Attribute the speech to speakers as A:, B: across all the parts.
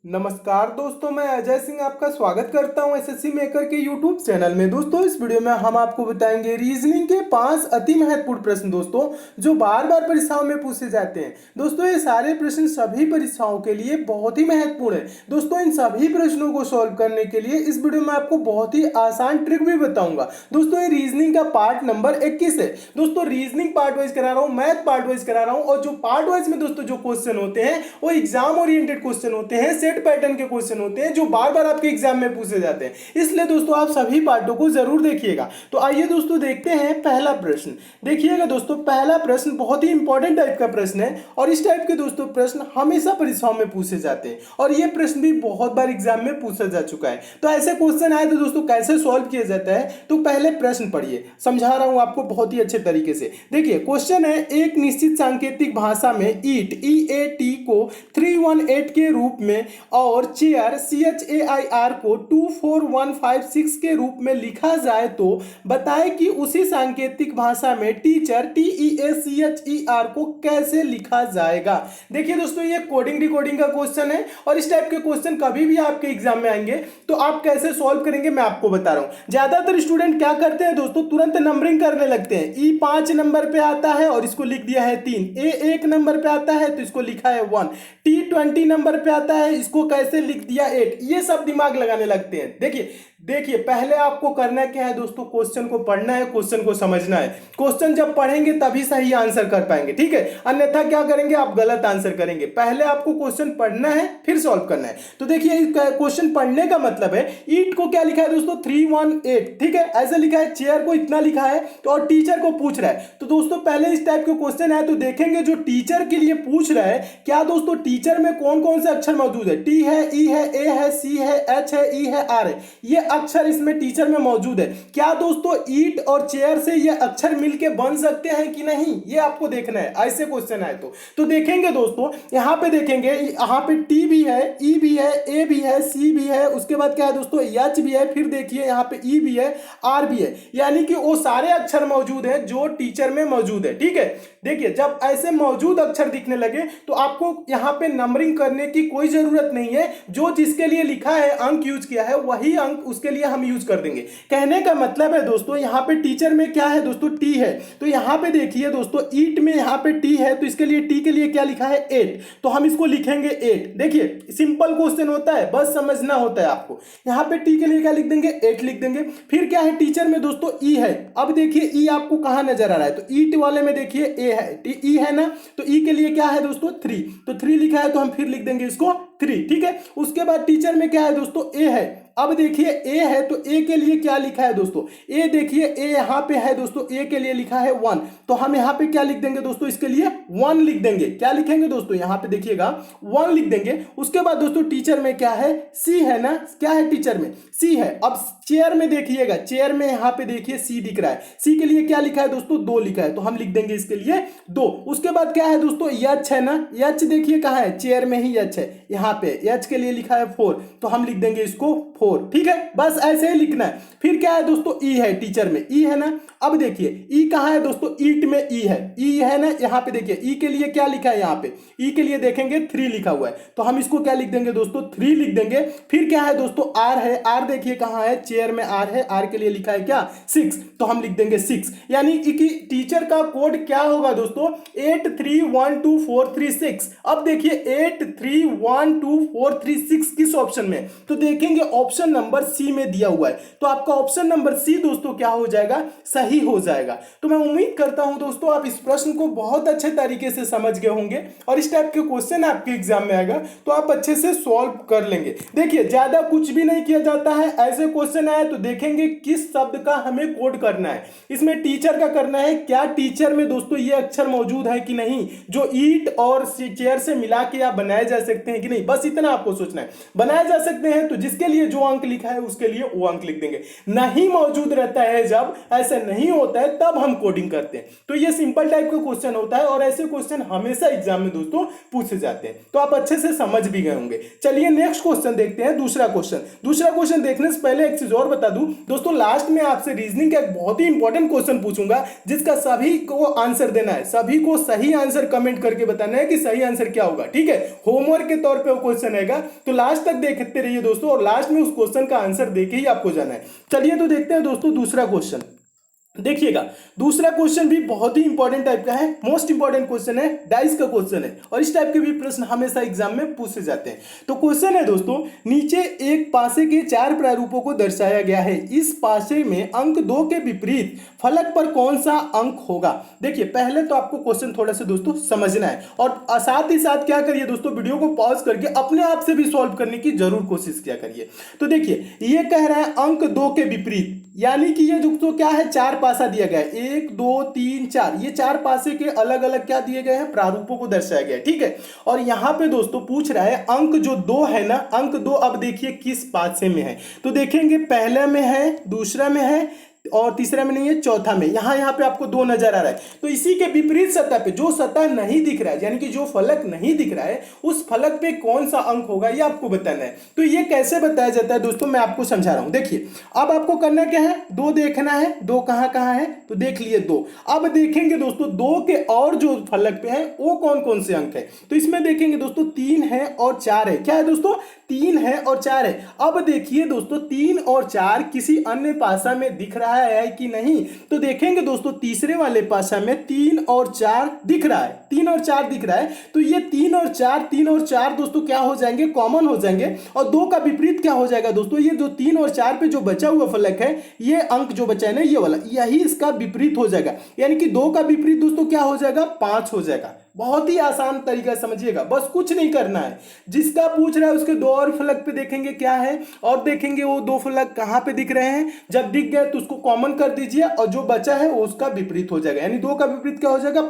A: नमस्कार दोस्तों, मैं अजय सिंह आपका स्वागत करता हूं एसएससी मेकर के यूट्यूब चैनल में। दोस्तों, इस वीडियो में हम आपको बताएंगे रीजनिंग के 5 अति महत्वपूर्ण प्रश्न दोस्तों, जो बार बार परीक्षाओं में पूछे जाते हैं। दोस्तों, ये सारे प्रश्न सभी परीक्षाओं के लिए बहुत ही महत्वपूर्ण है। दोस्तों, इन सभी प्रश्नों को सॉल्व करने के लिए इस वीडियो में आपको बहुत ही आसान ट्रिक भी बताऊंगा। दोस्तों, ये रीजनिंग का पार्ट नंबर 21 है। दोस्तों, रीजनिंग पार्ट वाइज करा रहा हूँ, मैथ पार्ट वाइज करा रहा हूँ, और जो पार्ट वाइज में दोस्तों जो क्वेश्चन होते हैं वो एग्जाम ओरिएंटेड क्वेश्चन होते हैं, सेट पैटर्न के क्वेश्चन होते हैं जो बार बार आपके एग्जाम में पूछे जाते हैं। इसलिए दोस्तों आप सभी पार्टों को जरूर देखिएगा। तो आइए दोस्तों देखते हैं पहला प्रश्न। देखिएगा दोस्तों, पहला प्रश्न बहुत ही इंपॉर्टेंट टाइप का प्रश्न है, और इस टाइप के दोस्तों प्रश्न हमेशा परीक्षाओं में पूछे जाते हैं, और ये प्रश्न भी बहुत बार एग्जाम में पूछा जा चुका है। तो ऐसे क्वेश्चन आए तो दोस्तों कैसे सॉल्व किया जाता है, तो पहले प्रश्न पढ़िए, समझा रहा हूं आपको बहुत ही अच्छे तरीके से। देखिए, क्वेश्चन है, एक निश्चित सांकेतिक भाषा में ईट EAT को 318 के रूप में और चेयर CHAIR को 24156 के रूप में लिखा जाए तो बताएं कि उसी सांकेतिक भाषा में टीचर TEACHER को कैसे लिखा जाएगा। देखिए दोस्तों, ये कोडिंग डिकोडिंग का क्वेश्चन है, और इस टाइप के क्वेश्चन कभी भी आपके एग्जाम में आएंगे तो आप कैसे सॉल्व करेंगे मैं आपको बता रहा हूं। ज्यादातर स्टूडेंट क्या करते हैं दोस्तों, तुरंत नंबरिंग करने लगते हैं। E 5 नंबर पे आता है और इसको लिख दिया है 3, A 1 नंबर पे आता है तो इसको लिखा है 1, T 20 नंबर पे आता है, इसको कैसे लिख दिया 8। ये सब दिमाग लगाने लगते हैं। देखिए पहले आपको करना क्या है दोस्तों, क्वेश्चन को पढ़ना है, क्वेश्चन को समझना है। क्वेश्चन जब पढ़ेंगे तभी सही आंसर कर पाएंगे, ठीक है, अन्यथा क्या करेंगे आप, गलत आंसर करेंगे। पहले आपको क्वेश्चन पढ़ना है, फिर सॉल्व करना है। तो देखिए, क्वेश्चन पढ़ने का मतलब है, ईट को क्या लिखा है दोस्तों 318, ठीक है, ऐसे लिखा है, चेयर को इतना लिखा है, तो और टीचर को पूछ रहा है। तो दोस्तों पहले इस टाइप के क्वेश्चन है तो देखेंगे जो टीचर के लिए पूछ रहा है, क्या दोस्तों टीचर में कौन कौन से अक्षर मौजूद है, T है, E है, A है, C है, H है, E है, R है, ये अक्षर इसमें टीचर में मौजूद है। क्या दोस्तों ईट और चेयर से ये अक्षर मिलके बन सकते हैं कि नहीं, ये आपको देखना है। ऐसे क्वेश्चन आए तो देखेंगे दोस्तों, यहां पे देखेंगे, यहां पे T भी है, E भी है, A भी है, C भी है, उसके बाद क्या है दोस्तों H भी है, फिर देखिए यहां पे E भी है, R भी है, यानी कि वो सारे अक्षर मौजूद हैं जो टीचर में मौजूद है, ठीक है। देखिए, जब ऐसे मौजूद अक्षर दिखने लगे तो आपको यहां पे नंबरिंग करने की कोई जरूरत नहीं है। जो जिसके लिए लिखा है, अंक यूज किया है, वही अंक उसके लिए हम यूज कर देंगे। कहने का मतलब है दोस्तों, यहां पे टीचर में क्या है दोस्तों, T है, तो यहां पे देखिए दोस्तों ईट में यहां पे T है, तो इसके लिए T के लिए क्या लिखा है 8, तो हम इसको लिखेंगे 8। देखिए सिंपल क्वेश्चन होता है, बस समझना होता है आपको। यहां पे T के लिए क्या लिख देंगे, 8 लिख देंगे। फिर क्या है, टीचर में दोस्तों E है। अब देखिए E आपको कहां नजर आ रहा है, तो ईट वाले में देखिए A है, E है ना, तो E के लिए क्या है दोस्तों 3, तो 3 लिखा है, तो हम फिर लिख देंगे इसको 3, ठीक है। उसके बाद टीचर में क्या है दोस्तों A है। अब देखिए A है, तो A के लिए क्या लिखा है दोस्तों, A देखिए A यहां पे है दोस्तों, A के लिए लिखा है 1, तो हम यहां पे क्या लिख देंगे दोस्तों, इसके लिए 1 लिख देंगे। क्या लिखेंगे दोस्तों, यहां पे देखिएगा 1 लिख देंगे। उसके बाद दोस्तों टीचर में क्या है, C है ना, क्या है टीचर में C है। अब चेयर में देखिएगा, चेयर में यहां पे देखिए C दिख रहा है, C के लिए क्या लिखा है दोस्तों 2 लिखा है, तो हम लिख देंगे इसके लिए 2। उसके बाद क्या है दोस्तों H है ना, H देखिए कहां है, चेयर में ही H है, यहां पे H के लिए लिखा है 4, तो हम लिख देंगे इसको 4, ठीक है, बस ऐसे ही लिखना है। फिर क्या है दोस्तों E है, टीचर में E है ना। अब देखिए E कहां है दोस्तों, ईट में E है, E है ना, यहां पे देखिए E के लिए क्या लिखा है, यहां पे E के लिए देखेंगे 3 लिखा हुआ है, तो हम इसको क्या लिख देंगे दोस्तों 3 लिख देंगे। फिर क्या है दोस्तों R है, R देखिए कहां है, चेयर में R है, R के लिए लिखा है क्या 6, तो हम लिख देंगे 6। यानी कि टीचर का कोड क्या होगा दोस्तों 83124336। अब देखिए 83124336 किस ऑप्शन में, तो देखेंगे ऑप्शन नंबर C में दिया हुआ है, तो आपका ऑप्शन नंबर C दोस्तों क्या हो जाएगा, सही हो जाएगा। तो मैं उम्मीद करता हूं दोस्तों आप इस प्रश्न को बहुत अच्छे तरीके से समझ गए होंगे, और इस टाइप के क्वेश्चन आपके एग्जाम में आएगा तो आप अच्छे से सॉल्व कर लेंगे। देखिए ज्यादा कुछ भी नहीं किया जाता है, ऐसे क्वेश्चन आए तो देखेंगे किस शब्द का हमें कोड करना है। इसमें टीचर का करना है, क्या टीचर में दोस्तों ये अक्षर मौजूद है कि नहीं, जो ईट और चेयर से मिला के आप बनाए जा सकते हैं कि नहीं, बस इतना आपको सोचना है। बनाए जा सकते हैं तो जिसके लिए जो अंक लिखा है उसके लिए वो अंक लिख देंगे। नहीं मौजूद रहता है जब, ऐसे नहीं नहीं होता है तब हम कोडिंग करते हैं। तो ये सिंपल टाइप का क्वेश्चन होता है और ऐसे क्वेश्चन हमेशा एग्जाम में दोस्तों पूछे जाते हैं। तो आप अच्छे से समझ भी गए होंगे। चलिए नेक्स्ट क्वेश्चन देखते हैं, दूसरा क्वेश्चन देखने से पहले एक चीज और बता दूं दोस्तों, लास्ट में आपसे रीजनिंग का एक बहुत ही इंपॉर्टेंट क्वेश्चन पूछूंगा जिसका सभी को आंसर देना है, सभी को सही आंसर कमेंट करके बताना है कि सही आंसर क्या होगा, ठीक है। होमवर्क के तौर पे वो क्वेश्चन आएगा, तो लास्ट तक देखते रहिए दोस्तों और लास्ट में उस क्वेश्चन का आंसर देके ही आपको जाना है। चलिए तो देखते हैं दोस्तों दूसरा क्वेश्चन। देखिएगा दूसरा क्वेश्चन भी बहुत ही इंपॉर्टेंट टाइप का है, मोस्ट इंपॉर्टेंट क्वेश्चन है, डाइस का क्वेश्चन है और इस टाइप के भी प्रश्न हमेशा एग्जाम में पूछे जाते हैं। तो क्वेश्चन है दोस्तों, नीचे एक पासे के 4 प्रारूपों को दर्शाया गया है, इस पासे में अंक 2 के विपरीत फलक पर कौन सा अंक होगा। देखिए पहले तो आपको क्वेश्चन थोड़ा सा दोस्तों समझना है और साथ ही साथ क्या करिए दोस्तों, वीडियो को पॉज करके अपने आप से भी सॉल्व करने की जरूर कोशिश किया करिए। तो देखिए ये कह रहा है अंक 2 के विपरीत, यानी कि ये जो क्या है 4 पासा दिया गया है, 1 2 3 4, ये 4 पासे के अलग अलग क्या दिए गए हैं, प्रारूपों को दर्शाया गया है, ठीक है। और यहां पे दोस्तों पूछ रहा है अंक जो 2 है ना, अंक 2 अब देखिए किस पासे में है, तो देखेंगे पहले में है, दूसरा में है और तीसरा में नहीं है, चौथा में। यहां पे आपको 2 नजर आ रहा है, तो इसी के विपरीत सतह पे जो सतह नहीं दिख रहा है, यानी कि जो फलक नहीं दिख रहा है उस फलक पे कौन सा अंक होगा ये आपको बताना है। तो ये कैसे बताया जाता है दोस्तों, मैं आपको समझा रहा हूं। देखिए अब आपको करना क्या है, 2 देखना है, 2 कहां है, तो देख लिए 2। अब देखेंगे दोस्तों 2 के और जो फलक पे है वो कौन कौन से अंक है, तो इसमें देखेंगे दोस्तों 3 है और 4 है। क्या है दोस्तों, 3 है और 4 है। अब देखिए दोस्तों 3 और 4 किसी अन्य पासा में दिख रहा है कि नहीं, तो देखेंगे दोस्तों तीसरे वाले पासा में 3 और 4 दिख रहा है, 3 और 4 दिख रहा है। तो ये 3 और 4 दोस्तों क्या हो जाएंगे, कॉमन हो जाएंगे और 2 का विपरीत क्या हो जाएगा दोस्तों, ये जो 3 और 4 पे जो बचा हुआ फलक है, ये अंक जो बचा है ना ये वाला, यही इसका विपरीत हो जाएगा, यानी कि 2 का विपरीत दोस्तों क्या हो जाएगा, 5 हो जाएगा। बहुत ही आसान तरीका समझिएगा, बस कुछ नहीं करना है, जिसका पूछ रहा है उसके 2 और फलक पे देखेंगे क्या है और देखेंगे वो 2 फलक कहां पे दिख रहे हैं, जब दिख गए तो उसको कॉमन कर दीजिए और जो बचा है वो उसका विपरीत हो जाएगा, यानी 2 का विपरीत क्या हो जाएगा,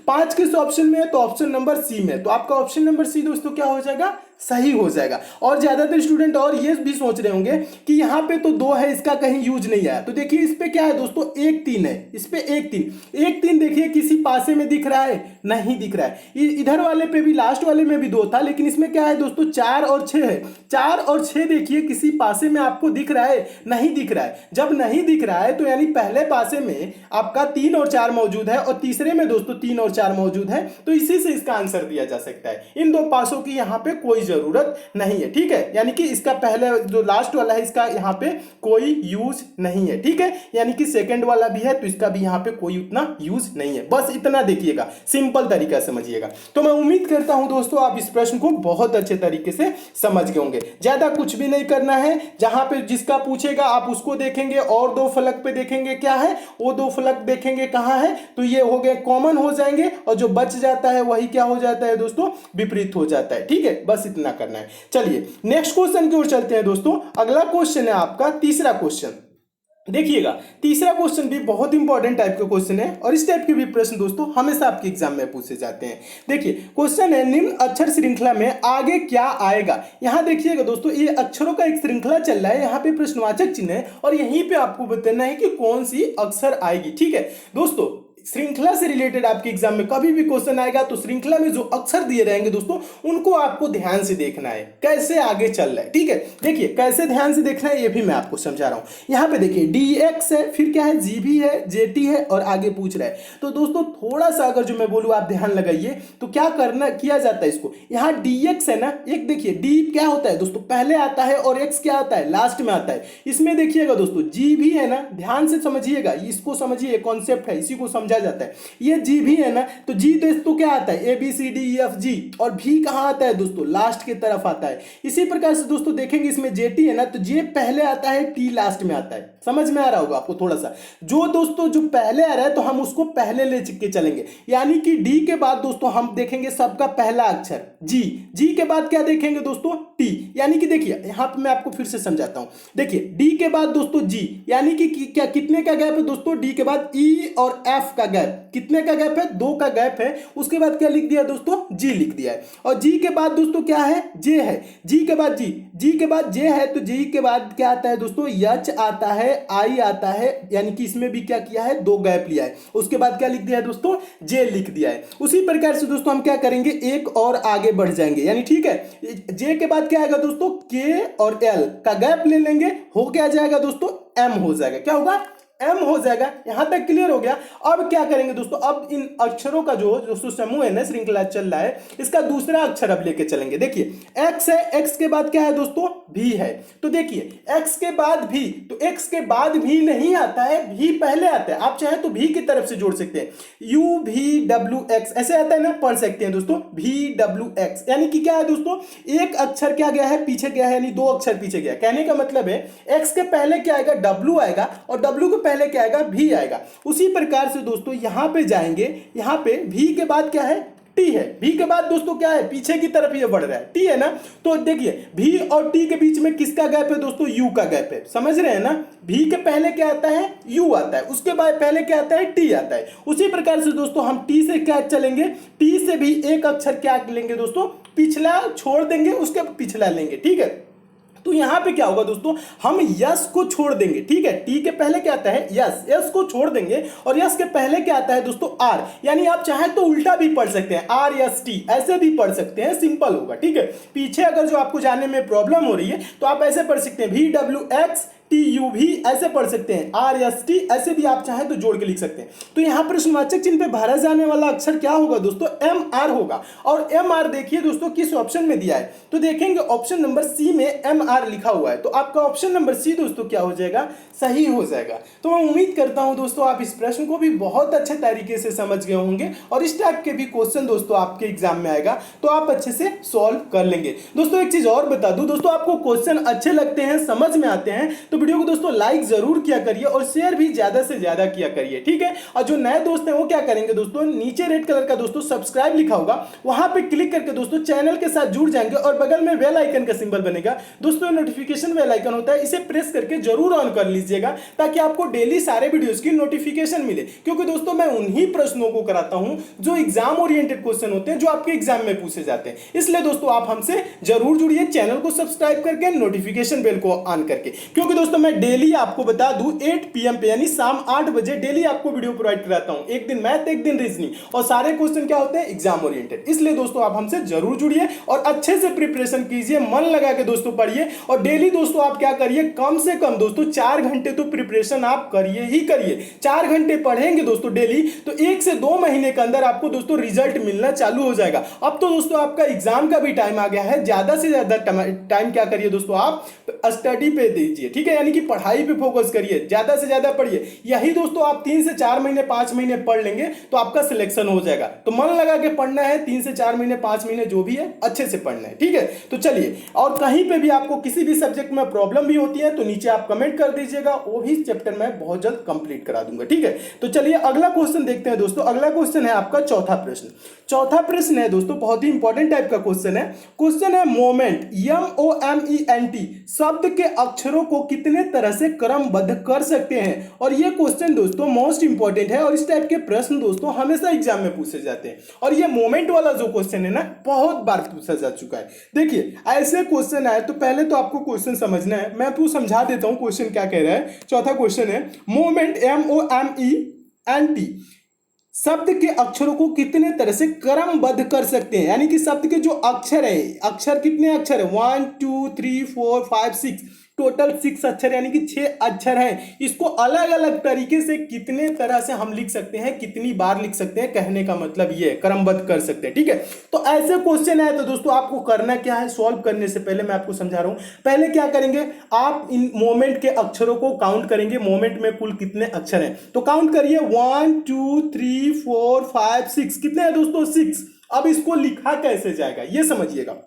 A: 5 किस ऑप्शन में है, तो ऑप्शन नंबर सी में, तो आपका ऑप्शन नंबर सी दोस्तों क्या हो जाएगा, सही हो जाएगा। और ज्यादातर स्टूडेंट और ये भी सोच रहे होंगे कि यहाँ पे तो 2 है, इसका कहीं यूज नहीं आया, तो देखिए इस पे क्या है दोस्तों 1 3 है, इस पे 1 3 देखिए किसी पासे में दिख रहा है, नहीं दिख रहा है। इधर वाले पे भी, लास्ट वाले में भी 2 था, लेकिन इसमें क्या है दोस्तों 4 और 6 है, 4 और 6 देखिए किसी पासे में आपको दिख रहा है, नहीं दिख रहा है। जब नहीं दिख रहा है तो यानी पहले पासे में आपका 3 और 4 मौजूद है और तीसरे में दोस्तों 3 और 4 मौजूद है, तो इसी से इसका आंसर दिया जा सकता है। इन 2 पासों की यहाँ पे कोई जरूरत नहीं है, ठीक है, यानी कि इसका पहले जो लास्ट वाला है इसका यहाँ पे कोई यूज नहीं है, ठीक है, यानी कि सेकंड वाला भी है तो इसका भी यहाँ पे कोई उतना यूज नहीं है। बस इतना देखिएगा, सिंपल तरीका समझिएगा। तो मैं उम्मीद करता हूं दोस्तों आप इस प्रश्न को बहुत अच्छे तरीके से समझ गए होंगे। ज्यादा कुछ भी नहीं करना है, जहां पे जिसका पूछेगा आप उसको देखेंगे और 2 फलक पे देखेंगे क्या है, वो 2 फलक देखेंगे कहां है, तो ये हो गए कॉमन हो जाएंगे और जो बच जाता है वही क्या हो जाता है दोस्तों, विपरीत हो जाता है, ठीक है, बस इतना करना है। चलिए नेक्स्ट क्वेश्चन की ओर चलते हैं दोस्तों। अगला क्वेश्चन है आपका तीसरा क्वेश्चन। देखिएगा तीसरा क्वेश्चन भी बहुत इंपॉर्टेंट टाइप का क्वेश्चन है और इस टाइप के भी प्रश्न दोस्तों हमेशा आपके एग्जाम में पूछे जाते हैं। देखिए क्वेश्चन है, निम्न अक्षर श्रृंखला में आगे क्या आएगा। यहां देखिएगा दोस्तों ये अक्षरों का एक श्रृंखला चल रहा है, यहाँ पे प्रश्नवाचक चिन्ह है और यहीं पे आपको बताना है कि कौन सी अक्षर आएगी, ठीक है दोस्तों। श्रृंखला से रिलेटेड आपके एग्जाम में कभी भी क्वेश्चन आएगा तो श्रृंखला में जो अक्षर दिए रहेंगे दोस्तों उनको आपको ध्यान से देखना है, कैसे आगे चल रहा है, ठीक है। देखिए कैसे ध्यान से देखना है ये भी मैं आपको समझा रहा हूं। यहाँ पे देखिए dx है, फिर क्या है gb है, gt है और आगे पूछ रहा है। तो दोस्तों थोड़ा सा अगर जो मैं बोलूँ आप ध्यान लगाइए तो क्या करना किया जाता है इसको, यहाँ dx है ना, एक देखिए d क्या होता है दोस्तों पहले आता है और x क्या आता है लास्ट में आता है। इसमें देखिएगा दोस्तों gb है ना, ध्यान से समझिएगा, इसको समझिए, कॉन्सेप्ट है, इसी को समझा जाता है। ये जी भी है ना, तो जी दोस्तों क्या आता है, A B C D E F G, और भी कहां आता है दोस्तों, लास्ट की तरफ आता है। इसी प्रकार से दोस्तों देखेंगे इसमें जे टी है ना, तो जे पहले आता है, टी लास्ट में आता है। समझ में आ रहा होगा आपको थोड़ा सा, जो दोस्तों जो पहले आ रहा है तो हम उसको पहले ले के चलेंगे, यानी कि डी के बाद दोस्तों हम देखेंगे सबका पहला अक्षर जी, जी के बाद क्या देखेंगे दोस्तों टी, यानी कि देखिए यहां पे मैं आपको फिर से समझाता हूं। देखिए डी के बाद दोस्तों जी, यानी कि क्या कितने का गैप है दोस्तों, डी के बाद ई और एफ का गैप, कितने का गैप है, 2 का गैप है। उसके बाद क्या लिख दिया दोस्तों, जी लिख दिया है। और जी के बाद दोस्तों क्या है, जे है। जी के बाद जी के बाद जे है, तो जी के बाद क्या आता है दोस्तों, एच आता है, आई आता है, यानी कि इसमें भी क्या किया है, 2 गैप लिया है। उसके बाद क्या लिख दिया है दोस्तों, जे लिख दिया है। उसी प्रकार से दोस्तों हम क्या करेंगे, एक और आगे बढ़ जाएंगे, यानी ठीक है, जे के बाद क्या आएगा दोस्तों, के और एल का गैप ले लेंगे, हो क्या जाएगा दोस्तों, एम हो जाएगा। क्या होगा, एम हो जाएगा। यहां तक क्लियर हो गया। अब क्या करेंगे दोस्तों, अब इन अक्षरों का जो दोस्तों समूह है ना, श्रृंखला चल रहा है, इसका दूसरा अक्षर अब लेके चलेंगे। देखिए एक्स है, एक्स के बाद क्या है दोस्तों, भी है। तो देखिए एक्स के बाद भी, तो एक्स के बाद भी नहीं आता है, भी पहले आता है। आप चाहे तो भी की तरफ से जोड़ सकते हैं, यू भी डब्ल्यू एक्स ऐसे आता है ना, पढ़ सकते हैं दोस्तों, भी डब्ल्यू एक्स, यानी कि क्या है दोस्तों, एक अक्षर क्या गया है, पीछे गया है, यानी 2 अक्षर पीछे गया। कहने का मतलब है एक्स के पहले क्या आएगा, डब्ल्यू आएगा, और डब्ल्यू के पहले क्या आएगा, भी आएगा। उसी प्रकार से दोस्तों यहां पे जाएंगे, यहां पे भी के बाद क्या है, टी है। भी के बाद दोस्तों क्या है, पीछे की तरफ ये बढ़ रहा है, टी है ना। तो देखिए भी और टी के बीच में किसका गैप है दोस्तों, यू का गैप है। समझ रहे हैं ना, भी के पहले क्या आता है, यू आता है, उसके बाद पहले क्या आता है, टी आता है। उसी प्रकार से दोस्तों हम टी से क्या चलेंगे, टी से भी एक अक्षर क्या लेंगे दोस्तों, पिछला छोड़ देंगे, उसके पिछला लेंगे, ठीक है। तो यहां पे क्या होगा दोस्तों, हम यस को छोड़ देंगे, ठीक है। टी के पहले क्या आता है, यस, यस को छोड़ देंगे, और यस के पहले क्या आता है दोस्तों, आर। यानी आप चाहे तो उल्टा भी पढ़ सकते हैं, आर यस टी ऐसे भी पढ़ सकते हैं, सिंपल होगा, ठीक है। पीछे अगर जो आपको जानने में प्रॉब्लम हो रही है तो आप ऐसे पढ़ सकते हैं, V W x T U भी ऐसे पढ़ सकते हैं, आर एस टी ऐसे भी आप चाहें तो जोड़ के लिख सकते हैं। तो यहां प्रश्नवाचक चिन्ह पे भरा जाने वाला अक्षर क्या होगा दोस्तों, एम आर होगा। और एम आर देखिए दोस्तों किस ऑप्शन में दिया है, तो देखेंगे ऑप्शन नंबर सी में एम आर लिखा हुआ है। तो आपका ऑप्शन नंबर सी दोस्तों क्या हो जाएगा, सही हो जाएगा। तो मैं उम्मीद करता हूं दोस्तों आप इस प्रश्न को भी बहुत अच्छे तरीके से समझ गए होंगे, और इस टाइप के भी क्वेश्चन दोस्तों आपके एग्जाम में आएगा तो आप अच्छे से सॉल्व कर लेंगे। दोस्तों एक चीज और बता दूं, दोस्तों आपको क्वेश्चन अच्छे लगते हैं, समझ में आते हैं, तो वीडियो को दोस्तों लाइक जरूर किया करिए और शेयर भी ज्यादा से ज्यादा किया करिए, ठीक है। और जो नए दोस्त हैं वो क्या करेंगे दोस्तों, नीचे रेड कलर का दोस्तों सब्सक्राइब लिखा होगा, वहां पे क्लिक करके दोस्तों चैनल के साथ जुड़ जाएंगे, और बगल में बेल आइकन का सिंबल बनेगा दोस्तों, नोटिफिकेशन बेल आइकन होता है, इसे प्रेस करके जरूर ऑन कर लीजिएगा, ताकि आपको डेली सारे वीडियोस की नोटिफिकेशन मिले। क्योंकि दोस्तों मैं उन्हीं प्रश्नों को कराता हूं जो एग्जाम ओरिएंटेड क्वेश्चन होते हैं, जो आपके एग्जाम में पूछे जाते हैं। इसलिए दोस्तों आप हमसे जरूर जुड़िए, चैनल को सब्सक्राइब करके, नोटिफिकेशन बेल को ऑन करके। क्योंकि दोस्तों मैं डेली आपको बता दूं 8 PM पे यानी शाम 8 बजे डेली आपको वीडियो प्रोवाइड कराता हूं, एक दिन मैथ एक दिन रीजनिंग, और सारे क्वेश्चन क्या होते हैं, एग्जाम ओरिएंटेड। इसलिए दोस्तों आप हमसे जरूर जुड़िए और अच्छे से प्रिपरेशन कीजिए, मन लगा के दोस्तों पढ़िए, और डेली दोस्तों आप क्या करिए, कम से कम दोस्तों 4 घंटे तो प्रिपरेशन आप करिए ही करिए। 4 घंटे पढ़ेंगे दोस्तों डेली, तो 1 से 2 महीने के अंदर आपको दोस्तों रिजल्ट मिलना चालू हो जाएगा। अब तो दोस्तों आपका एग्जाम का भी टाइम आ गया है, ज्यादा से ज्यादा टाइम क्या करिए दोस्तों, आप स्टडी पे दीजिए, ठीक है, यानी कि पढ़ाई पे फोकस करिए, ज्यादा से ज्यादा पढ़िए। यही दोस्तों आप 3 से 4 महीने 5 महीने पढ़ लेंगे तो आपका सिलेक्शन हो जाएगा। तो मन लगा के पढ़ना है, 3 से 4 महीने 5 महीने जो भी है अच्छे से पढ़ना है, ठीक है। तो चलिए, और कहीं पे भी आपको किसी भी सब्जेक्ट में प्रॉब्लम भी होती है तो नीचे आप कमेंट कर दीजिएगा, वो भी चैप्टर में बहुत जल्द कंप्लीट करा दूंगा, ठीक है। तो चलिए अगला क्वेश्चन देखते हैं दोस्तों। अगला क्वेश्चन है आपका चौथा प्रश्न। चौथा प्रश्न है दोस्तों बहुत ही इंपॉर्टेंट टाइप का क्वेश्चन है। क्वेश्चन है मोमेंट, MOMENT शब्द के अक्षरों को कितने तरह से क्रमबद्ध कर सकते हैं। और ये क्वेश्चन दोस्तों मोस्ट इंपॉर्टेंट है, और इस टाइप के प्रश्न दोस्तों हमेशा एग्जाम में पूछे जाते हैं। और ये मोमेंट वाला जो क्वेश्चन है ना, बहुत बार पूछा जा चुका है। देखिए ऐसे क्वेश्चन आए तो पहले तो आपको क्वेश्चन समझना है, मैं आपको समझा देता हूं क्वेश्चन क्या कह रहा है। चौथा क्वेश्चन है मोमेंट MOMENT शब्द के अक्षरों को कितने तरह से क्रमबद्ध कर सकते हैं, यानी कि शब्द के जो अक्षर है, अक्षर कितने अक्षर है, 1 2 3 4 5 6, टोटल 6 अक्षर यानी कि 6 अक्षर हैं, इसको अलग अलग तरीके से कितने तरह से हम लिख सकते हैं, कितनी बार लिख सकते हैं, कहने का मतलब ये है क्रमबद्ध कर सकते हैं, ठीक है। तो ऐसे क्वेश्चन है तो दोस्तों आपको करना क्या है, सॉल्व करने से पहले मैं आपको समझा रहा हूं। पहले क्या करेंगे, आप इन मोमेंट के अक्षरों को काउंट करेंगे, मोमेंट में कुल कितने अक्षर हैं तो काउंट करिए, 1 2 3 4 5 6, कितने हैं दोस्तों, 6। अब इसको लिखा कैसे जाएगा ये समझिएगा।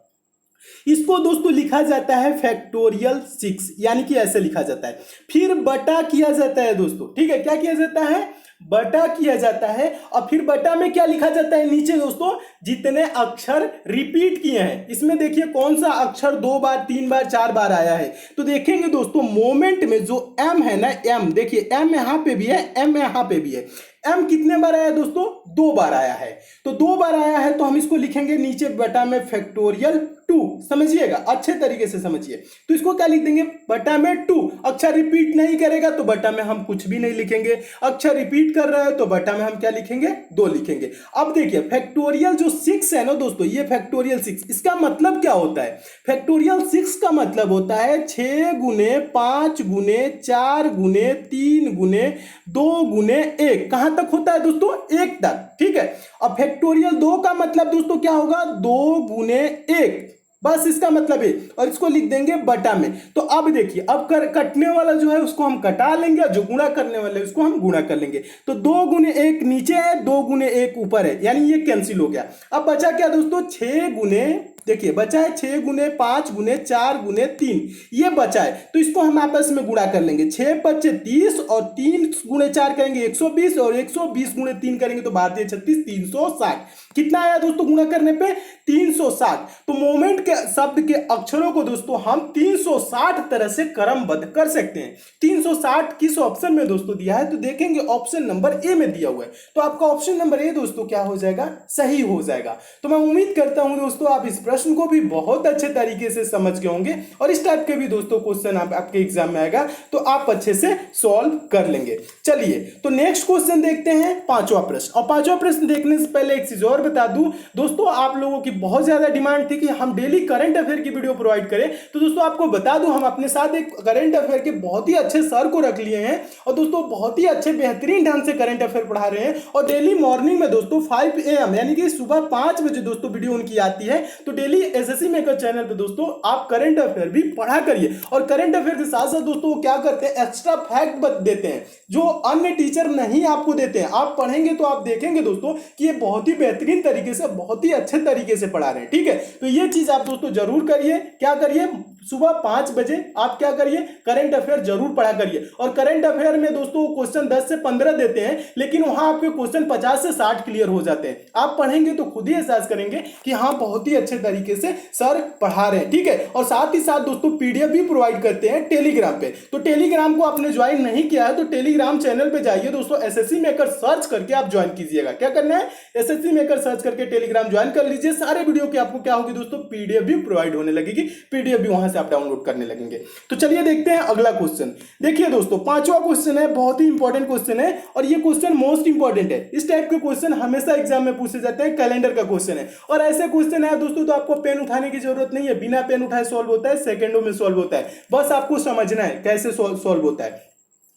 A: इसको दोस्तों लिखा जाता है फैक्टोरियल 6, यानी कि ऐसे लिखा जाता है। फिर बटा किया जाता है दोस्तों, ठीक है, क्या किया जाता है, बटा किया जाता है। और फिर बटा में क्या लिखा जाता है नीचे दोस्तों, जितने अक्षर रिपीट किए हैं। इसमें देखिए कौन सा अक्षर 2 बार 3 बार 4 बार आया है, तो देखेंगे दोस्तों मोमेंट में जो एम है ना, एम देखिए, एम यहां पे भी है, एम यहां पे भी है। एम कितने बार आया दोस्तों, 2 बार आया है। तो 2 बार आया है तो हम इसको लिखेंगे नीचे बटा में फैक्टोरियल 2, समझिएगा, अच्छे तरीके से समझिए। तो इसको क्या लिख देंगे, बटा में 2। अक्षर रिपीट नहीं करेगा तो बटा में हम कुछ भी नहीं लिखेंगे, अक्षर रिपीट कर रहा है तो बटा में हम क्या लिखेंगे, 2 लिखेंगे। अब देखिए फैक्टोरियल जो 6 है ना दोस्तों, ये फैक्टोरियल 6, इसका मतलब क्या होता है, फैक्टोरियल 6 का मतलब होता है 6 गुने 5 गुने 4 गुने 3 गुने 2 गुने 1। कहां तक होता है दोस्तों, 1 तक, ठीक है। अब फैक्टोरियल 2 का मतलब दोस्तों क्या होगा, 2 गुने 1, बस इसका मतलब है। और इसको लिख देंगे बटा में। तो अब देखिए, अब कटने वाला जो है उसको हम कटा लेंगे, और जो गुणा करने वाले उसको हम गुणा कर लेंगे। तो 2 गुने 1 नीचे है, 2 गुने 1 ऊपर है, यानी ये कैंसिल हो गया। अब बचा क्या दोस्तों, 6 गुने, देखिए बचा है 6 गुने 5 गुने 4 गुने 3, ये बचा है। तो इसको हम आपस में गुणा कर लेंगे, 6 5 30 और 3 गुने 4 करेंगे 120 और 120 गुने 3 करेंगे तो 12 36 360। कितना आया दोस्तों गुणा करने पे, 360। तो मोमेंट के शब्द के अक्षरों को दोस्तों हम 360 तरह से क्रमबद्ध कर सकते हैं। 360 किस ऑप्शन में दोस्तों दिया है, तो देखेंगे ऑप्शन नंबर ए में दिया हुआ है। तो आपका ऑप्शन नंबर ए दोस्तों क्या हो जाएगा, सही हो जाएगा। तो मैं उम्मीद करता हूं दोस्तों आप इस प्रश्न को भी बहुत अच्छे तरीके से समझ गए होंगे, और इस टाइप के भी दोस्तों क्वेश्चन आपके एग्जाम में आएगा तो आप अच्छे से सॉल्व कर लेंगे। चलिए तो नेक्स्ट क्वेश्चन देखते हैं, 5वां प्रश्न। और 5वां प्रश्न देखने से पहले एक चीज और बता दूं दोस्तों, आप लोगों की बहुत ज्यादा डिमांड थी कि हम डेली करंट अफेयर की वीडियो प्रोवाइड करें। तो दोस्तों आपको बता दूं, हम अपने साथ एक करंट अफेयर के बहुत ही अच्छे सर को रख लिए हैं, और दोस्तों बहुत ही अच्छे बेहतरीन ढंग से करंट अफेयर पढ़ा रहे हैं। और डेली मॉर्निंग में दोस्तों 5 AM यानी कि सुबह 5 बजे दोस्तों वीडियो उनकी आती है। तो डेली एसएससी मेकर चैनल पे दोस्तों आप करंट अफेयर भी पढ़ा करिए। और करंट अफेयर के साथ साथ दोस्तों वो क्या करते हैं, एक्स्ट्रा फैक्ट देते हैं जो अन्य टीचर नहीं आपको देते हैं। आप पढ़ेंगे तो आप देखेंगे दोस्तों कि ये बहुत ही बेहतरीन तरीके से, बहुत ही अच्छे तरीके से पढ़ा रहे हैं, ठीक है। तो ये चीज आप दोस्तों जरूर करिए। क्या करिए, सुबह 5 बजे आप क्या करिए, करंट अफेयर जरूर पढ़ा करिए। और करंट अफेयर में दोस्तों क्वेश्चन 10 से 15 देते हैं, लेकिन वहां आपके क्वेश्चन 50 से 60 क्लियर हो जाते हैं। आप पढ़ेंगे तो खुद ही एहसास करेंगे कि हाँ बहुत ही अच्छे तरीके से सर पढ़ा रहे हैं, ठीक है। और साथ ही साथ दोस्तों पीडीएफ भी प्रोवाइड करते हैं टेलीग्राम पे। तो टेलीग्राम को आपने ज्वाइन नहीं किया है तो टेलीग्राम चैनल पे जाइए दोस्तों, एसएससी मेकर सर्च करके आप ज्वाइन कीजिएगा। क्या करना है, एसएससी मेकर सर्च करके टेलीग्राम ज्वाइन कर लीजिए। सारे वीडियो की आपको क्या होगी दोस्तों, पीडीएफ भी प्रोवाइड होने लगेगी, पीडीएफ भी वहां से आप डाउनलोड करने लगेंगे। तो चलिए देखते हैं अगला क्वेश्चन। देखिए दोस्तों 5वां क्वेश्चन है, बहुत ही इंपॉर्टेंट क्वेश्चन है, और ये क्वेश्चन मोस्ट इंपॉर्टेंट है। इस टाइप के क्वेश्चन हमेशा एग्जाम में पूछे जाते हैं, कैलेंडर का क्वेश्चन है। और ऐसे क्वेश्चन है दोस्तों तो आपको पेन उठाने की जरूरत नहीं है, बिना पेन उठाए सॉल्व होता है, सेकंडों में सॉल्व होता है। बस आपको समझना है कैसे सॉल्व होता है।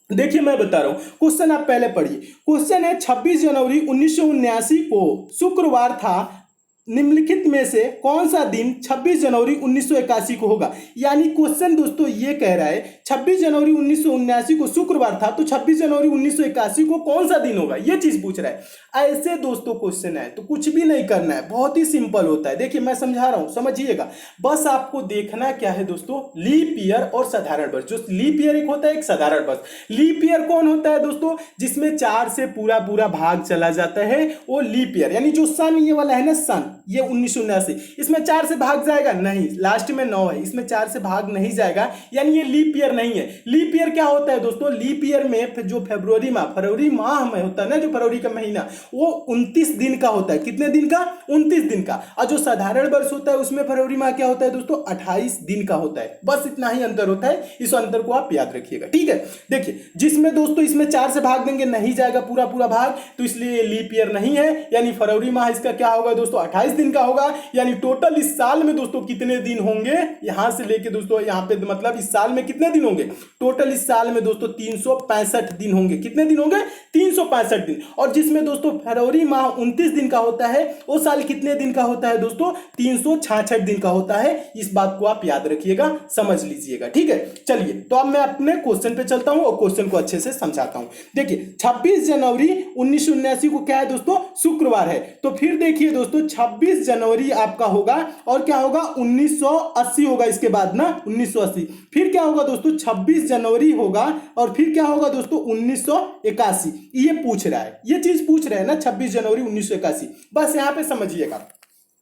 A: देखिए मैं बता रहा हूं, क्वेश्चन आप पहले पढ़िए। क्वेश्चन है 26 जनवरी 1979 को शुक्रवार था, निम्नलिखित में से कौन सा दिन 26 जनवरी 1981 को होगा। यानी क्वेश्चन दोस्तों ये कह रहा है 26 जनवरी 1979 को शुक्रवार था, तो 26 जनवरी 1981 को कौन सा दिन होगा, ये चीज पूछ रहा है। ऐसे दोस्तों क्वेश्चन है तो कुछ भी नहीं करना है, बहुत ही सिंपल होता है। देखिए मैं समझा रहा हूं, समझिएगा। बस आपको देखना क्या है दोस्तों, लीप ईयर और साधारण वर्ष। जो लीप ईयर एक होता है, एक साधारण वर्ष। लीप ईयर कौन होता है दोस्तों, जिसमें 4 से पूरा पूरा भाग चला जाता है, वो लीप ईयर। यानी जो सन ये वाला है ना, सन ये 1979, इसमें 4 से भाग जाएगा नहीं, लास्ट में 9 है, इसमें 4 से भाग नहीं जाएगा, यानी ये लीप ईयर नहीं है। लीप ईयर क्या होता है दोस्तों, लीप ईयर में जो फरवरी माह में होता है ना, जो फरवरी का महीना, वो 29 दिन का होता है। कितने दिन का, 29 दिन का। और जो साधारण वर्ष होता है उसमें फरवरी माह क्या होता है दोस्तों, 28 दिन का होता है। बस इतना ही अंतर होता है, इस अंतर को आप याद रखिएगा, ठीक है। देखिए जिसमें दोस्तों इसमें 4 से भाग देंगे नहीं जाएगा पूरा पूरा भाग, तो इसलिए ये लीप ईयर नहीं है। यानी फरवरी माह इसका क्या होगा दोस्तों, 28 दिन का होगा। यानी टोटल इस साल में दोस्तों कितने दिन होंगे, यहां से लेके दोस्तों यहां पे, मतलब इस साल में कितने दिन होंगे, टोटल इस साल में दोस्तों 365 दिन होंगे। कितने दिन होंगे, 365 दिन। और जिसमें दोस्तों फरवरी माह 29 दिन का होता है, वो साल कितने दिन का होता है दोस्तों, 366 दिन का होता है। इस बात को आप याद रखिएगा, समझ लीजिएगा, ठीक है। चलिए तो अब मैं अपने क्वेश्चन पे चलता हूं और क्वेश्चन को अच्छे से समझाता हूं। देखिए 26 जनवरी 1979 को क्या है दोस्तों, शुक्रवार है। तो फिर देखिए दोस्तों 26 26 जनवरी आपका होगा और क्या होगा 1980 होगा इसके बाद ना 1980। फिर क्या होगा दोस्तों 26 जनवरी होगा और फिर क्या होगा दोस्तों 1981। ये पूछ रहा है, ये चीज पूछ रहा है ना 26 जनवरी 1981। बस यहां पे समझिएगा।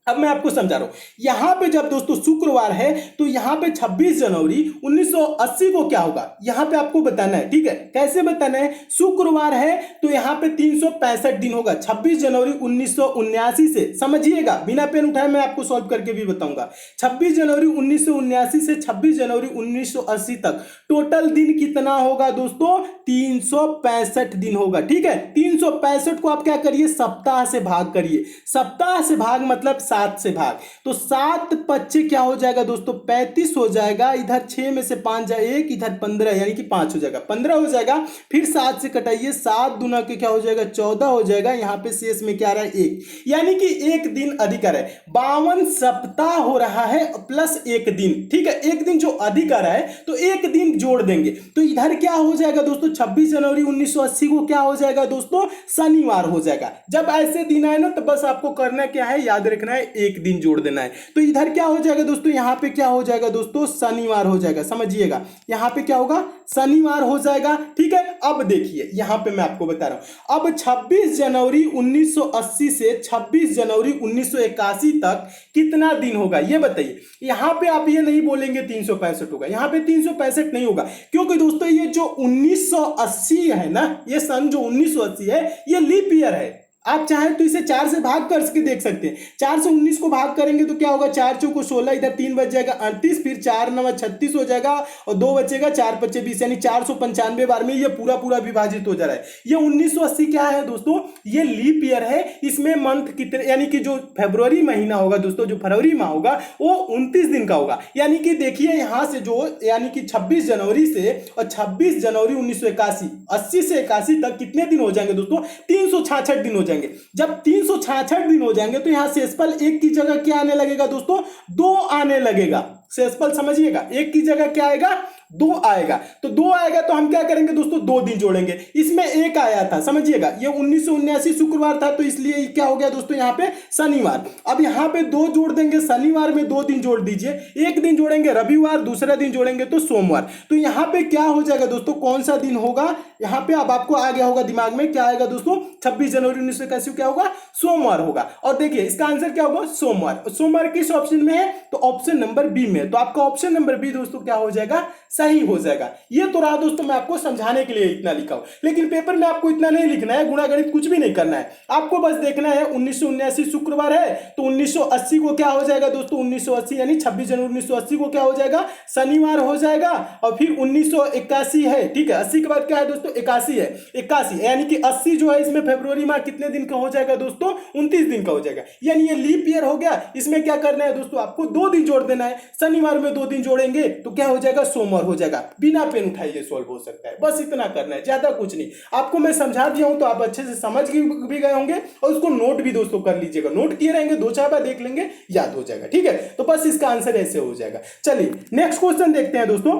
A: अब मैं आपको समझा रहा हूं, यहां पे जब दोस्तों शुक्रवार है तो यहां पे 26 जनवरी 1980 को क्या होगा यहां पे आपको बताना है। ठीक है, कैसे बताना है? शुक्रवार है तो यहां पे 365 दिन होगा 26 जनवरी 1979 से। समझिएगा, बिना पेन उठाए मैं आपको सॉल्व करके भी बताऊंगा। 26 जनवरी 1979 से 26 जनवरी 1980 तक टोटल दिन कितना होगा दोस्तों? 365 दिन होगा। ठीक है, 365 को आप क्या करिए? सप्ताह से भाग करिए। सप्ताह से भाग मतलब 7 से भाग, तो 7 पच्चे क्या हो जाएगा दोस्तों? 35 हो जाएगा। इधर 6 में से 5 जाए 1, इधर 15 यानी कि 5 हो जाएगा, 15 हो जाएगा। फिर 7 से कटाइए, 7 दूना के क्या हो जाएगा? 14 हो जाएगा। यहां पे शेष में क्या आ रहा है? 1, यानी कि एक दिन अधिक आ रहा है। 52 सप्ताह हो रहा है प्लस एक दिन। ठीक है, एक दिन जो अधिक आ रहा है तो एक दिन जोड़ देंगे, तो इधर क्या हो जाएगा दोस्तों? 26 जनवरी 1980 को क्या हो जाएगा दोस्तों? शनिवार हो जाएगा। जब ऐसे दिन आए ना तो बस आपको करना क्या है? याद रखना है, एक दिन जोड़ देना है। तो इधर क्या हो जाएगा दोस्तों? यहां पे क्या हो जाएगा दोस्तों? शनिवार हो जाएगा। समझिएगा, यहां पे क्या होगा? शनिवार हो जाएगा। ठीक है, अब देखिए यहां पे मैं आपको बता रहा हूं, अब 26 जनवरी 1980 से 26 जनवरी 1981 तक कितना दिन होगा ये बताइए। यहां पे आप ये नहीं बोलेंगे 365 होगा, यहां पे 365 नहीं होगा, क्योंकि दोस्तों ये जो 1980 है ना, ये सन जो 1980 है ये लीप ईयर है। आप चाहें तो इसे 4 से भाग करके देख सकते हैं। 4 से 19 को भाग करेंगे तो क्या होगा? 4 चौको 16, इधर 3 बच जाएगा 38, फिर 4 9 36 हो जाएगा और 2 बचेगा, 4 पच्चे 20, यानी 495 बार में ये पूरा पूरा विभाजित हो जा रहा है। ये 1980 क्या है दोस्तों? ये लीप ईयर है। इसमें मंथ कितने, यानी कि जो फरवरी महीना होगा दोस्तों, जो फरवरी माह होगा वो 29 दिन का होगा। यानी कि देखिए यहां से जो, यानी कि 26 जनवरी से और 26 जनवरी 1981, 80 से 81 तक कितने दिन हो जाएंगे दोस्तों? 366 दिन हो जाएंगे। जब 366 दिन हो जाएंगे तो यहां शेषफल 1 की जगह क्या आने लगेगा दोस्तों? 2 आने लगेगा। शेषफल समझिएगा, 1 की जगह क्या आएगा? 2 आएगा। तो 2 आएगा तो हम क्या करेंगे दोस्तों? 2 दिन जोड़ेंगे। इसमें 1 आया था, समझिएगा, ये 1979 शुक्रवार था तो इसलिए क्या हो गया दोस्तों? यहां पे शनिवार। अब यहां पे 2 जोड़ देंगे, शनिवार में 2 दिन जोड़ दीजिए। एक दिन जोड़ेंगे रविवार, दूसरा दिन जोड़ेंगे तो सोमवार। तो यहां पे क्या हो जाएगा दोस्तों? कौन सा दिन होगा यहां पे? अब आपको आ गया होगा दिमाग में, क्या आएगा दोस्तों? 26 जनवरी 1981 क्या होगा? सोमवार होगा। और देखिए इसका आंसर क्या होगा? सोमवार। सोमवार किस ऑप्शन में है? तो ऑप्शन नंबर बी में। तो आपका ऑप्शन नंबर बी दोस्तों क्या हो जाएगा? सही हो जाएगा। ये तो रहा दोस्तों, मैं आपको समझाने के लिए इतना लिखा हूं, लेकिन पेपर में आपको इतना नहीं लिखना है, गुणा गणित कुछ भी नहीं करना है। आपको बस देखना है 1979 शुक्रवार है तो 1980 को क्या हो जाएगा दोस्तों? 1980 यानी 26 जनवरी 1980 को क्या हो जाएगा? शनिवार हो जाएगा। और फिर 1981 है, ठीक है, 80 के बाद क्या है दोस्तों? 81 है। 81 यानी कि 80 जो है इसमें फरवरी माह कितने दिन का हो जाएगा दोस्तों? 29 दिन का हो जाएगा, यानी ये लीप ईयर हो गया। इसमें क्या करना है दोस्तों? आपको 2 दिन जोड़ देना है। शनिवार में 2 दिन जोड़ेंगे तो क्या हो जाएगा? सोमवार हो जाएगा। बिना पेन उठाइए सॉल्व हो सकता है, बस इतना करना है, ज्यादा कुछ नहीं। आपको मैं समझा दिया हूं तो आप अच्छे से समझ भी गए होंगे और उसको नोट भी दोस्तों कर लीजिएगा। नोट किए रहेंगे, 2-4 बार देख लेंगे, याद हो जाएगा। ठीक है, तो बस इसका आंसर ऐसे हो जाएगा। चलिए नेक्स्ट क्वेश्चन देखते हैं दोस्तों।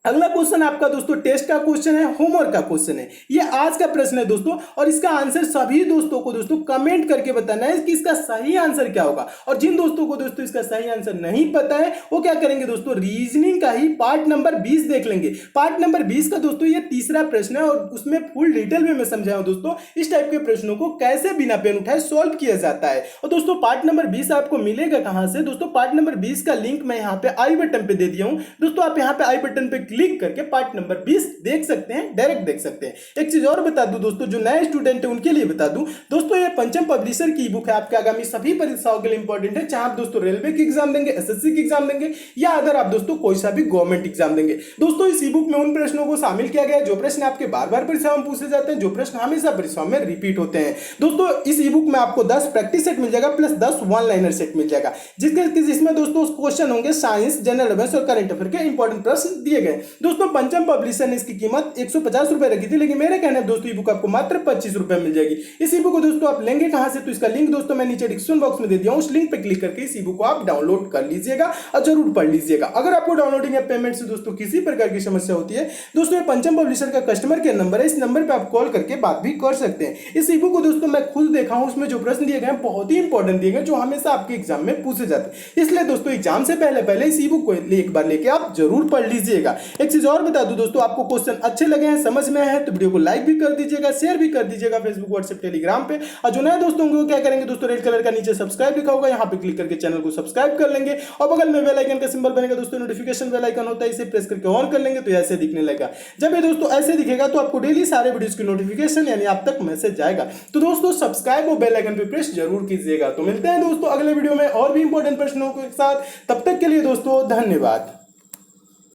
A: अगला क्वेश्चन आपका दोस्तों टेस्ट का क्वेश्चन है, होमवर्क का क्वेश्चन है। ये आज का प्रश्न है दोस्तों, और इसका आंसर सभी दोस्तों को दोस्तों कमेंट करके बताना है कि इसका सही आंसर क्या होगा। और जिन दोस्तों को दोस्तों इसका सही आंसर नहीं पता है वो क्या करेंगे दोस्तों? रीजनिंग का ही पार्ट नंबर 20 देख लेंगे। पार्ट नंबर 20 का दोस्तों ये तीसरा प्रश्न है और उसमें फुल डिटेल में मैं समझाऊं दोस्तों इस टाइप के प्रश्नों को कैसे बिना पेन उठाए सॉल्व किया जाता है। और दोस्तों पार्ट नंबर 20 आपको मिलेगा कहां से दोस्तों? पार्ट नंबर 20 का लिंक मैं यहाँ पे आई बटन पे दे दिया हूं दोस्तों। आप यहाँ पे आई बटन पे क्लिक करके पार्ट नंबर 20 देख सकते हैं, डायरेक्ट देख सकते हैं। एक चीज और बता दूं दोस्तों, जो नए स्टूडेंट है उनके लिए बता दूं दोस्तों, ये पंचम पब्लिशर की बुक है, आपके आगामी सभी परीक्षाओं के लिए इंपॉर्टेंट है। चाहे आप दोस्तों रेलवे की एग्जाम देंगे, एसएससी की एग्जाम देंगे, या अगर आप दोस्तों कोई सा भी गवर्नमेंट एग्जाम देंगे। दोस्तों इस ई बुक में उन प्रश्नों को शामिल किया गया जो प्रश्न आपके बार बार परीक्षाओं में पूछे जाते हैं, जो प्रश्न हमेशा परीक्षाओं में रिपीट होते हैं। दोस्तों इस ई बुक में आपको 10 प्रैक्टिस सेट मिल जाएगा प्लस 10 वन लाइनर सेट मिल जाएगा, जिसमें दोस्तों क्वेश्चन होंगे साइंस, जनरल अवेयरनेस और करंट अफेयर के इंपॉर्टेंट प्रश्न दिए गए। दोस्तों पंचम पब्लिशर ने इसकी कीमत 150 रुपए रखी थी, लेकिन मेरे कहने पर दोस्तों ई बुक आपको मात्र 25 रुपए मिल जाएगी। इस ई बुक को दोस्तों आप लेंगे कहां से, तो इसका लिंक दोस्तों मैं नीचे डिस्क्रिप्शन बॉक्स में दे दिया हूं, उस लिंक पे क्लिक करके इस ई बुक को आप डाउनलोड कर लीजिएगा और जरूर पढ़ लीजिएगा। अगर आपको डाउनलोडिंग या पेमेंट से दोस्तों किसी प्रकार की समस्या होती है, दोस्तों ये पंचम पब्लिशर का कस्टमर केयर नंबर है, इस नंबर पे आप कॉल करके बात भी कर सकते हैं। इस ई बुक को दोस्तों मैं खुद देखा हूं, उसमें जो प्रश्न दिए गए हैं बहुत ही इंपॉर्टेंट दिए गए, जो हमेशा आपके एग्जाम में पूछे जाते हैं। इसलिए दोस्तों एग्जाम से पहले इस ई बुक को एक बार लेके आप जरूर पढ़ लीजिएगा। एक चीज और बता दूं दोस्तों, आपको क्वेश्चन अच्छे लगे हैं, समझ में आए हैं तो वीडियो को लाइक भी कर दीजिएगा, शेयर भी कर दीजिएगा फेसबुक, व्हाट्सएप, टेलीग्राम पे। और जो नए दोस्तों होंगे वो क्या करेंगे दोस्तों, रेड कलर का नीचे सब्सक्राइब लिखा होगा, यहाँ पे क्लिक करके चैनल को सब्सक्राइब कर लेंगे और बगल में बेल आइकन का सिंबल बनेगा दोस्तों, नोटिफिकेशन बेल आइकन होता है, इसे प्रेस करके ऑन कर लेंगे तो ऐसे दिखने लगेगा। जब ये दोस्तों ऐसे दिखेगा तो आपको डेली सारे वीडियोस की नोटिफिकेशन यानी आप तक मैसेज जाएगा। तो दोस्तों सब्सक्राइब और बेल आइकन पे प्रेस जरूर कीजिएगा। तो मिलते हैं दोस्तों अगले वीडियो में और भी इंपॉर्टेंट प्रश्नों के साथ, तब तक के लिए दोस्तों धन्यवाद।